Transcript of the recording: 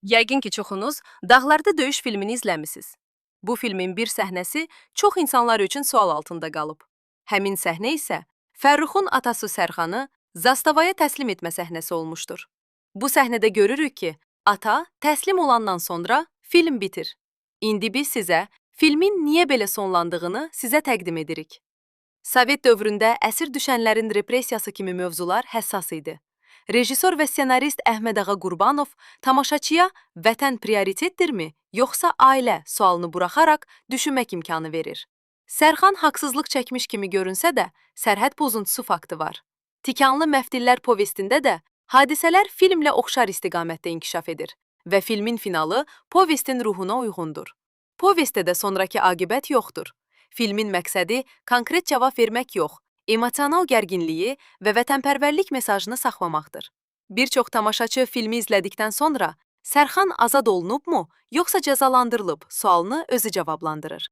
Yəqin ki, çoxunuz Dağlarda Döyüş filmini izləmisiniz. Bu filmin bir səhnəsi çox insanlar üçün sual altında qalıb. Həmin səhnə isə Fərruxun atası Sərxanı zastavaya təslim etmə səhnəsi olmuşdur. Bu səhnədə görürük ki, ata təslim olandan sonra film bitir. İndi biz sizə filmin niyə belə sonlandığını sizə təqdim edirik. Sovet dövründə əsir düşənlərin repressiyası kimi mövzular həssas idi. Rejissor və ssenarist Əhməd Ağa Qurbanov tamaşaçıya vətən prioritetdirmi, yoxsa ailə sualını buraxaraq düşünmək imkanı verir. Sərxan haqsızlıq çəkmiş kimi görünsə də, sərhəd pozuntusu faktı var. Tikanlı Məftillər povestində də hadisələr filmlə oxşar istiqamətdə inkişaf edir və filmin finalı povestin ruhuna uyğundur. Povestdə də sonrakı aqibət yoxdur. Filmin məqsədi konkret cavab vermək yox, emosional gərginliyi və vətənpərvərlik mesajını saxlamaqdır. Bir çox tamaşaçı filmi izlədikdən sonra Sərxan azad olunubmu, yoxsa cəzalandırılıb sualını özü cavablandırır.